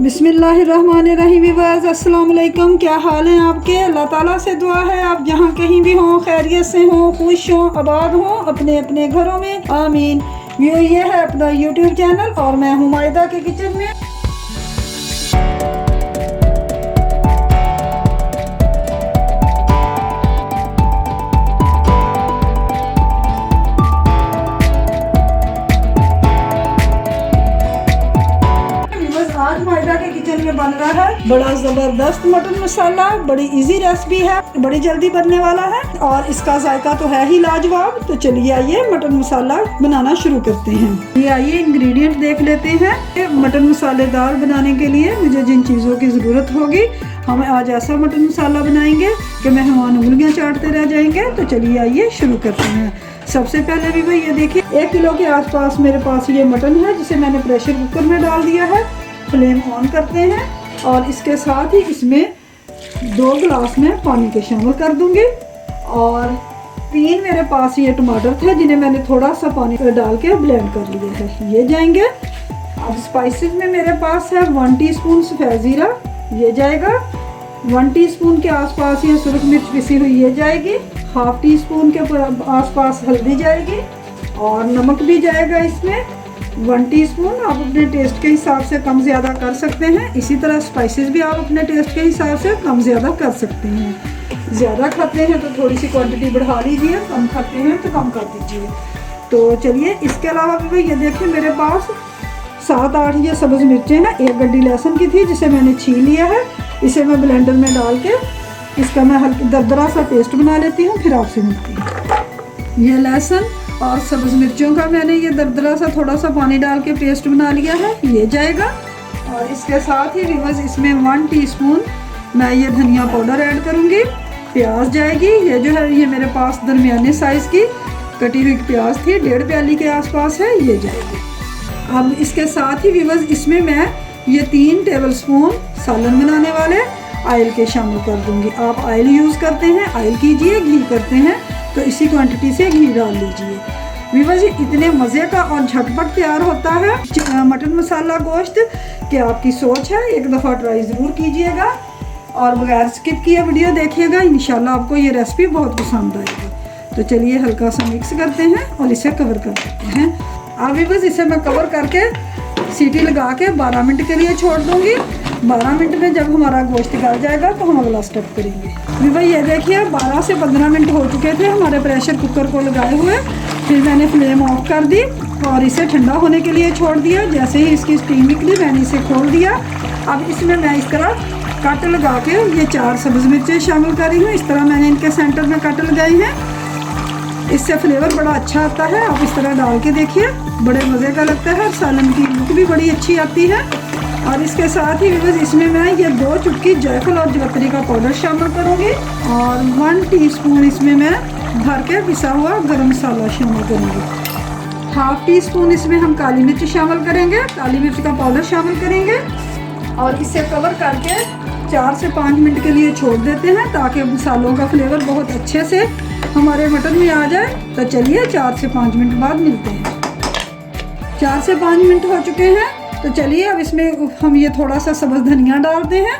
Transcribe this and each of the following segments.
बिस्मिल्लाहिर्रहमानिर्रहीम व्यूअर्स, अस्सलाम वालेकुम। क्या हाल है आपके? अल्लाह ताला से दुआ है आप जहाँ कहीं भी हों खैरियत से हों, खुश हों, आबाद हों अपने अपने घरों में, आमीन। ये है अपना यूट्यूब चैनल और मैं हूँ मायदा के किचन में। आज मायदा के किचन में बन रहा है बड़ा ज़बरदस्त मटन मसाला। बड़ी इजी रेसिपी है, बड़ी जल्दी बनने वाला है और इसका जायका तो है ही लाजवाब। तो चलिए आइए मटन मसाला बनाना शुरू करते हैं। ये आइए इंग्रेडिएंट देख लेते हैं। मटन मसालेदार बनाने के लिए मुझे जिन चीज़ों की ज़रूरत होगी, हम आज ऐसा मटन मसाला बनाएंगे कि मेहमान उंगलियाँ चाटते रह जाएंगे। तो चलिए आइए शुरू करते हैं। सबसे पहले भी भाई ये देखिए 1 किलो के आसपास मेरे पास ये मटन है जिसे मैंने प्रेशर कुकर में डाल दिया है। फ्लेम ऑन करते हैं और इसके साथ ही इसमें 2 गिलास में पानी के शामिल कर दूंगी और 3 मेरे पास ये टमाटर थे जिन्हें मैंने थोड़ा सा पानी डाल के ब्लेंड कर लिया है, ये जाएंगे। अब स्पाइसेस में मेरे पास है 1 टीस्पून सफ़ेद ज़ीरा, ये जाएगा। 1 टीस्पून के आसपास ये सुरख मिर्च पिसी हुई ये जाएगी। 1/2 टीस्पून के आसपास हल्दी जाएगी और नमक भी जाएगा इसमें 1 टीस्पून। आप अपने टेस्ट के हिसाब से कम ज़्यादा कर सकते हैं। इसी तरह स्पाइसेस भी आप अपने टेस्ट के हिसाब से कम ज़्यादा कर सकते हैं। ज़्यादा खाते हैं तो थोड़ी सी क्वांटिटी बढ़ा लीजिए, कम खाते हैं तो कम कर दीजिए। तो चलिए इसके अलावा भी ये देखिए मेरे पास 7-8 ये सब्ज़ मिर्चें हैं। 1 गड्डी लहसुन की थी जिसे मैंने छील लिया है। इसे मैं ब्लेंडर में डाल के इसका मैं हल्का दरदरा सा पेस्ट बना लेती हूँ, फिर आपसे मिलती हूँ। ये लहसुन और सब्ज़ मिर्चों का मैंने ये दरदरा सा थोड़ा सा पानी डाल के पेस्ट बना लिया है, ये जाएगा। और इसके साथ ही रिवर्स इसमें 1 टीस्पून मैं ये धनिया पाउडर ऐड करूँगी। प्याज जाएगी, ये जो है ये मेरे पास दरमियाने साइज़ की कटी हुई प्याज थी, 1.5 प्याली के आसपास है, ये जाएगी। अब इसके साथ ही रिवर्स इसमें मैं ये 3 टेबलस्पून सालन बनाने वाले ऑयल के शामिल कर दूँगी। आप ऑयल यूज़ करते हैं ऑयल कीजिए, घी करते हैं तो इसी क्वांटिटी से घी डाल लीजिए। व्यूअर्स इतने मज़े का और झटपट तैयार होता है मटन मसाला गोश्त कि आपकी सोच है, एक दफ़ा ट्राई ज़रूर कीजिएगा और बगैर स्किप किए वीडियो देखिएगा। इंशाल्लाह आपको ये रेसिपी बहुत पसंद आएगी। तो चलिए हल्का सा मिक्स करते हैं और इसे कवर कर देते हैं। अब व्यूअर्स इसे मैं कवर करके सीटी लगा के 12 मिनट के लिए छोड़ दूँगी। 12 मिनट में जब हमारा गोश्त गल जाएगा तो हम अगला स्टेप करेंगे। भाई ये देखिए 12 से 15 मिनट हो चुके थे हमारे प्रेशर कुकर को लगाए हुए। फिर मैंने फ्लेम ऑफ कर दी और इसे ठंडा होने के लिए छोड़ दिया। जैसे ही इसकी स्टीम निकली मैंने इसे खोल दिया। अब इसमें मैं इस तरह कट लगा के ये 4 सब्ज़ मिर्चें शामिल करी हूँ। इस तरह मैंने इनके सेंटर में कट लगाए हैं, इससे फ्लेवर बड़ा अच्छा आता है। आप इस तरह डाल के देखिए, बड़े मज़े का लगता है और सालन की लुक भी बड़ी अच्छी आती है। और इसके साथ ही इसमें मैं ये 2 चुटकी जायफल और जवित्री का पाउडर शामिल करूँगी और 1 टीस्पून इसमें मैं भर के पिसा हुआ गरम मसाला शामिल करूँगी। 1/2 टीस्पून इसमें हम काली मिर्च शामिल करेंगे, काली मिर्च का पाउडर शामिल करेंगे और इसे कवर करके 4 से 5 मिनट के लिए छोड़ देते हैं ताकि मसालों का फ्लेवर बहुत अच्छे से हमारे मटन में आ जाए। तो चलिए 4 से 5 मिनट बाद मिलते हैं। 4 से 5 मिनट हो चुके हैं। तो चलिए अब इसमें हम ये थोड़ा सा सब्ज़ धनिया डालते हैं।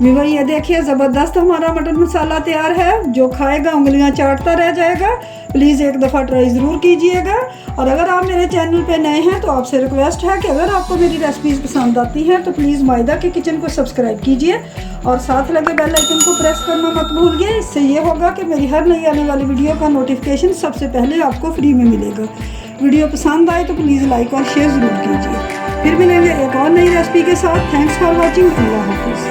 व्यूअर ये देखिए ज़बरदस्त हमारा मटन मसाला तैयार है। जो खाएगा उंगलियां चाटता रह जाएगा। प्लीज़ एक दफ़ा ट्राई ज़रूर कीजिएगा। और अगर आप मेरे चैनल पे नए हैं तो आपसे रिक्वेस्ट है कि अगर आपको मेरी रेसिपीज़ पसंद आती हैं तो प्लीज़ मायदा के किचन को सब्सक्राइब कीजिए और साथ लगे बेल आइकन को प्रेस करना मत भूलिए। इससे ये होगा कि मेरी हर नई आने वाली वीडियो का नोटिफिकेशन सबसे पहले आपको फ्री में मिलेगा। वीडियो पसंद आए तो प्लीज़ लाइक और शेयर ज़रूर कीजिए। फिर मिलेंगे एक और नई रेसिपी के साथ। Thanks for watching. अल्लाह हाफ़िज़।